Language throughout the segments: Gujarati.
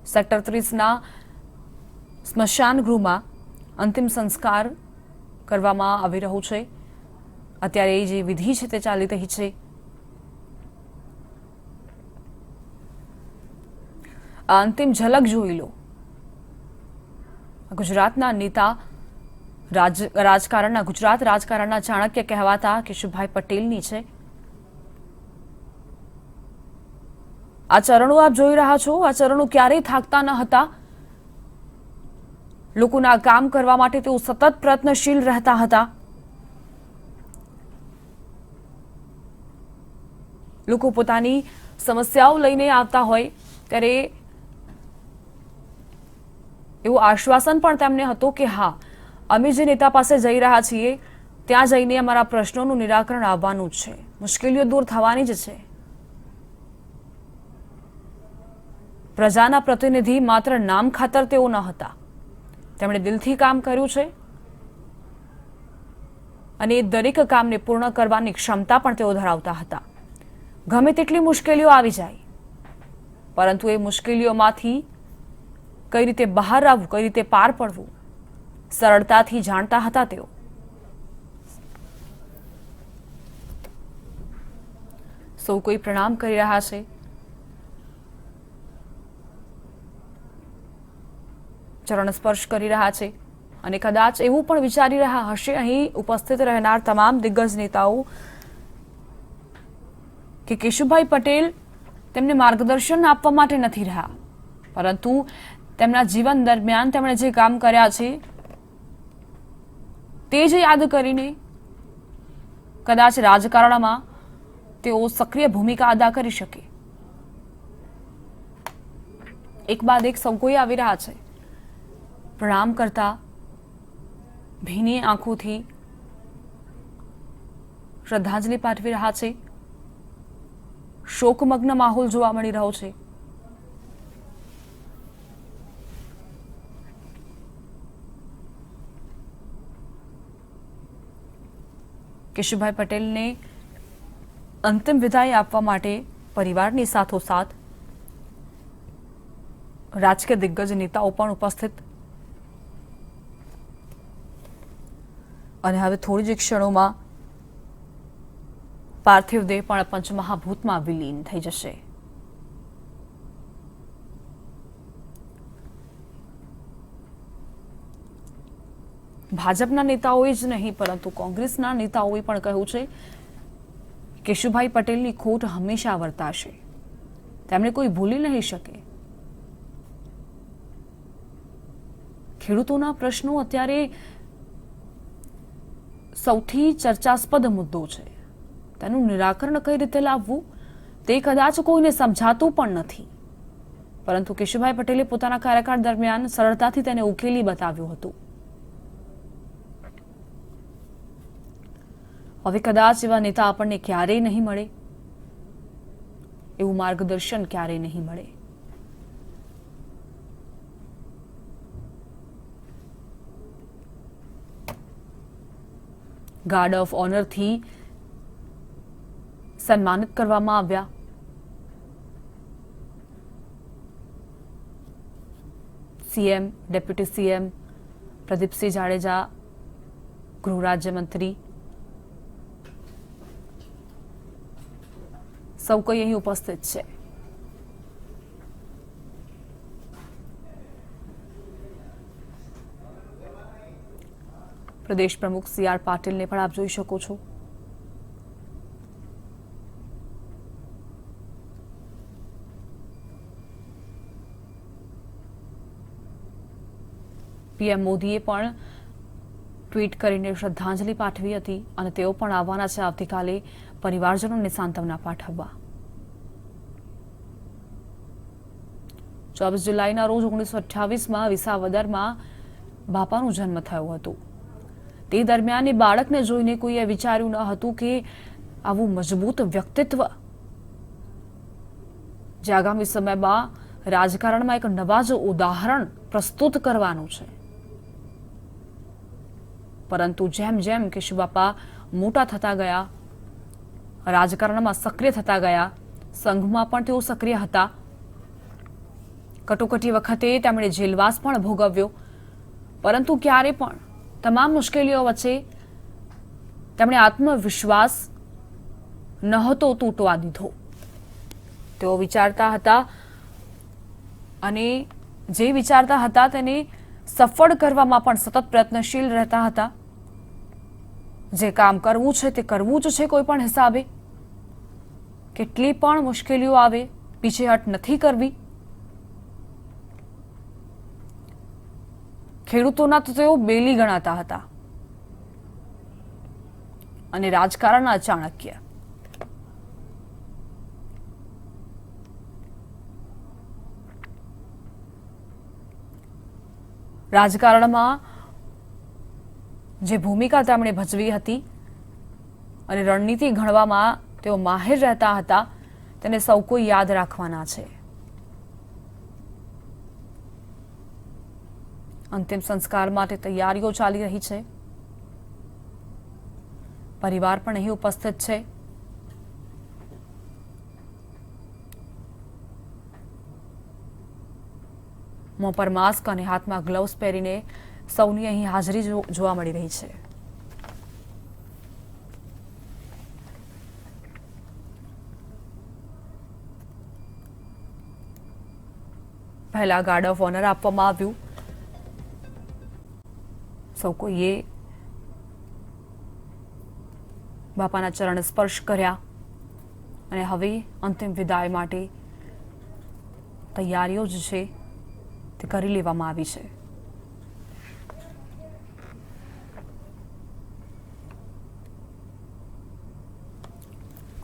સેક્ટર 30ના સ્મશાન ગૃહમાં અંતિમ સંસ્કાર કરવામાં આવી રહ્યો છે। અત્યારે જે વિધિ છે તે ચાલી રહી છે। આ અંતિમ ઝલક જોઈ લો। ગુજરાતના નેતા ગુજરાત રાજકારણના ચાણક્ય કહેવાતા કેશુભાઈ પટેલની છે। આ ચરણો આપ જોઈ રહ્યા છો। આ ચરણો ક્યારેય થાકતા ન હતા। લોકોના કામ કરવા માટે તેઓ સતત પ્રયત્નશીલ રહેતા હતા। લોકો પોતાની સમસ્યાઓ લઈને આવતા હોય ત્યારે એવું આશ્વાસન પણ તેમને હતું કે હા, અમે જે નેતા પાસે જઈ રહ્યા છીએ ત્યાં જઈને અમારા પ્રશ્નોનું નિરાકરણ આવવાનું જ છે, મુશ્કેલીઓ દૂર થવાની જ છે। પ્રજાના પ્રતિનિધિ માત્ર નામ ખાતર તેઓ ન હતા। તેમણે દિલથી કામ કર્યું છે અને એ દરેક કામને પૂર્ણ કરવાની ક્ષમતા પણ તેઓ ધરાવતા હતા। ગમે તેટલી મુશ્કેલીઓ આવી જાય પરંતુ એ મુશ્કેલીઓમાંથી કઈ રીતે બહાર આવવું, કઈ રીતે પાર પડવું સરળતાથી જાણતા હતા તેઓ। સૌ કોઈ પ્રણામ કરી રહ્યા છે। ચરણ સ્પર્શ કરી રહ્યા છે અને કદાચ એવું પણ વિચારી રહ્યા હશે અહીં ઉપસ્થિત રહેનાર તમામ દિગ્ગજ નેતાઓ કે કેશુભાઈ પટેલ તેમને માર્ગદર્શન આપવા માટે નથી રહ્યા, પરંતુ તેમના જીવન દરમિયાન તેમણે જે કામ કર્યા છે તે જ યાદ કરીને કદાચ રાજકારણમાં તેઓ સક્રિય ભૂમિકા અદા કરી શકે। એક બાદ એક સૌ કોઈ આવી રહ્યા છે, પ્રણામ કરતા ભીની આંખોથી શ્રદ્ધાંજલિ પાઠવી રહ્યા છે। શોકમગ્ન માહોલ જોવા મળી રહ્યો છે। કેશુભાઈ પટેલને અંતિમ વિદાય આપવા માટે પરિવારની સાથોસાથ રાજકીય દિગ્ગજ નેતાઓ પણ ઉપસ્થિત અને હવે થોડી જ ક્ષણોમાં પાર્થિવ દેહ પણ પંચમહાભૂતમાં વિલીન થઈ જશે। ભાજપના નેતાઓએ જ નહીં પરંતુ કોંગ્રેસના નેતાઓએ પણ કહ્યું છે કેશુભાઈ પટેલની ખોટ હંમેશા વર્તાશે, તેમને કોઈ ભૂલી નહીં શકે। ખેડૂતોના પ્રશ્નો અત્યારે સૌથી ચર્ચાસ્પદ મુદ્દો છે। તેનું નિરાકરણ કઈ રીતે લાવવું તે કદાચ કોઈને સમજાતું પણ નથી, પરંતુ કેશુભાઈ પટેલે પોતાના કાર્યકાળ દરમિયાન સરળતાથી તેને ઉકેલી બતાવ્યું હતું। હવે કદાચ એવા નેતા આપણને ક્યારેય નહીં મળે, એવું માર્ગદર્શન ક્યારેય નહીં મળે। ગાર્ડ ઓફ ઓનરથી સન્માનિત કરવામાં આવ્યા। CM, deputy CM Pradipsinh Jadeja, ગૃહ રાજ્યમંત્રી સૌ કોઈ અહીં ઉપસ્થિત છે। પ્રદેશ પ્રમુખ સી.આર. પાટીલને પણ આપ જોઈ શકો છો। પીએમ મોદીએ પણ ટ્વીટ કરીને શ્રદ્ધાંજલિ પાઠવી હતી અને તેઓ પણ આવવાના છે આવતીકાલે પરિવારજનોને સાંત્વના પાઠવવા। 24 જુલાઈના રોજ 1928માં વિસાવદરમાં બાપાનો જન્મ થયો હતો। તે દરમિયાન એ બાળકને જોઈને કોઈએ વિચાર્યું ન હતું કે આવું મજબૂત વ્યક્તિત્વ જે આગામી સમયમાં રાજકારણમાં એક નવા જ ઉદાહરણ પ્રસ્તુત કરવાનું છે। પરંતુ જેમ જેમ કેશુબાપા મોટા થતા ગયા, રાજકારણમાં સક્રિય થતા ગયા, સંઘમાં પણ તેઓ સક્રિય હતા, કટોકટી વખતે તેમણે જેલવાસ પણ ભોગવ્યો, પરંતુ ક્યારે પણ તમામ મુશ્કેલીઓ વચ્ચે તેમણે આત્મવિશ્વાસ નહોતો તૂટવા દીધો. તેઓ વિચારતા હતા અને જે વિચારતા હતા તેને સફળ કરવામાં પણ સતત પ્રયત્નશીલ રહેતા હતા. જે કામ કરવું છે તે કરવું જ છે કોઈ પણ હિસાબે. કેટલી પણ મુશ્કેલીઓ આવે પીછેહટ નથી કરવી. ખેડૂતોના તો તેઓ બેલી ગણાતા હતા અને રાજકારણના ચાણક્ય. રાજકારણમાં જે ભૂમિકા તેમણે ભજવી હતી અને રણનીતિ ઘડવામાં તેઓ માહિર રહેતા હતા તેને સૌ કોઈ યાદ રાખવાના છે. અંતિમ સંસ્કાર માટે તૈયારીઓ ચાલી રહી છે. પરિવાર પણ અહીં ઉપસ્થિત છે. મોં પર માસ્ક અને હાથમાં ગ્લવ્સ પહેરીને સૌની અહીં હાજરી જોવા મળી રહી છે. પહેલા ગાર્ડ ઓફ ઓનર આપવામાં આવ્યું. સૌ કોઈએ બાપાના ચરણ સ્પર્શ કર્યા અને હવે અંતિમ વિદાય માટે તૈયારીઓ જ છે તે કરી લેવામાં આવી છે.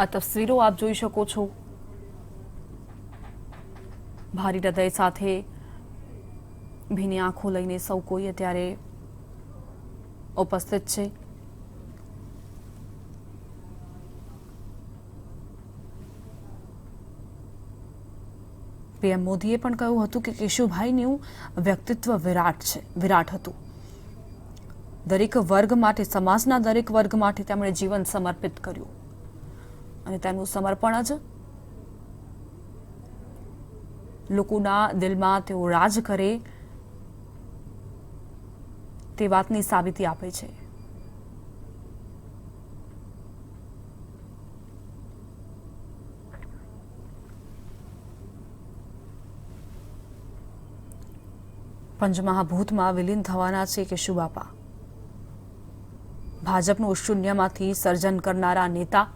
આ તસવીરો આપ જોઈ શકો છો. ભારી હૃદય સાથે ભીની આંખો લઈને સૌ કોઈ અત્યારે ઉપસ્થિત છે. પીએમ મોદીએ પણ કહ્યું હતું કે કેશુભાઈનું વ્યક્તિત્વ વિરાટ હતું. દરેક વર્ગ માટે, સમાજના દરેક વર્ગ માટે તેમણે જીવન સમર્પિત કર્યું અને તેનું સમર્પણ જ લોકોના દિલમાં તેઓ રાજ કરે તે વાતની સાબિતી આપે છે. પંચમહાભૂતમાં વિલીન થવાના છે કેશુબાપા. ભાજપનું શૂન્યમાંથી સર્જન કરનારા નેતા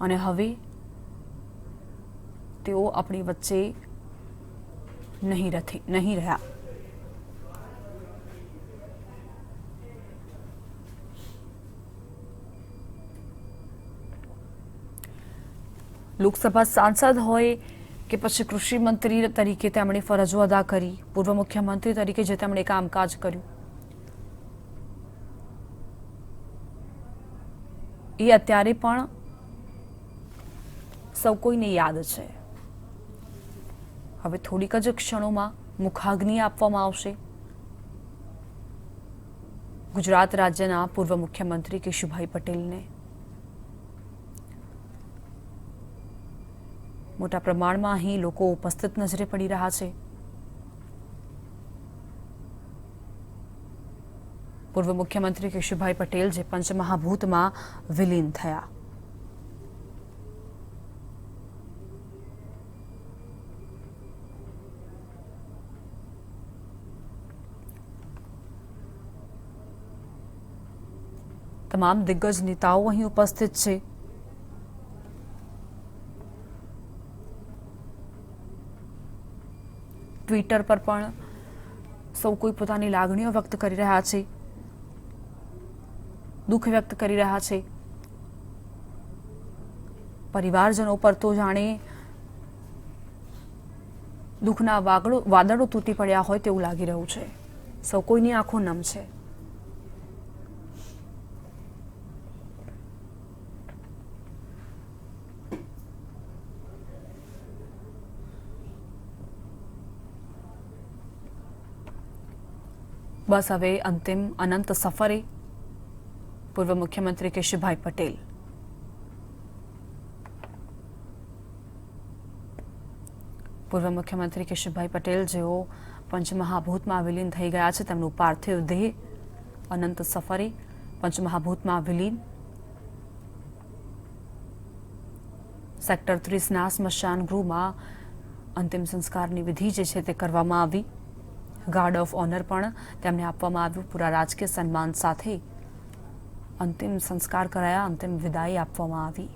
અને હવે તેઓ આપણી વચ્ચે નહીં રહ્યા. લોકસભા સાંસદ હોય કે પછી કૃષિ મંત્રી તરીકે તેમણે ફરજો અદા કરી, પૂર્વ મુખ્યમંત્રી તરીકે જે તેમણે કામકાજ કર્યું એ અત્યારે પણ સૌ કોઈને યાદ છે. હવે થોડીક જ ક્ષણોમાં મુખાગ્નિ આપવામાં આવશે. ગુજરાત રાજ્યના પૂર્વ મુખ્યમંત્રી કેશુભાઈ પટેલને મોટા પ્રમાણમાં અહીં લોકો ઉપસ્થિત નજરે પડી રહ્યા છે. પૂર્વ મુખ્યમંત્રી કેશુભાઈ પટેલ જે પંચમહાભૂતમાં વિલીન થયા. તમામ દિગ્ગજ નેતાઓ અહીં ઉપસ્થિત છે. ટ્વિટર પર પણ સૌ કોઈ પોતાની લાગણીઓ વ્યક્ત કરી રહ્યા છે, દુઃખ વ્યક્ત કરી રહ્યા છે. પરિવારજનો પર તો જાણે દુઃખના વાદળો તૂટી પડ્યા હોય તેવું લાગી રહ્યું છે. સૌ કોઈની આંખો નમ છે. બસ હવે અંતિમ અનંત સફરે પૂર્વ મુખ્યમંત્રી કેશુભાઈ પટેલ. પૂર્વ મુખ્યમંત્રી કેશુભાઈ પટેલ જેઓ પંચમહાભૂતમાં વિલીન થઈ ગયા છે, તેમનું પાર્થિવ દેહ અનંત સફરે પંચમહાભૂતમાં વિલીન. સેક્ટર 30ના સ્મશાન ગૃહમાં અંતિમ સંસ્કારની વિધિ જે છે તે કરવામાં આવી. ગાર્ડ ઓફ ઓનર પણ તેમને આપવામાં આવ્યું. પૂરા રાજકીય સન્માન સાથે અંતિમ સંસ્કાર કરાયા, અંતિમ વિદાય આપવામાં આવી.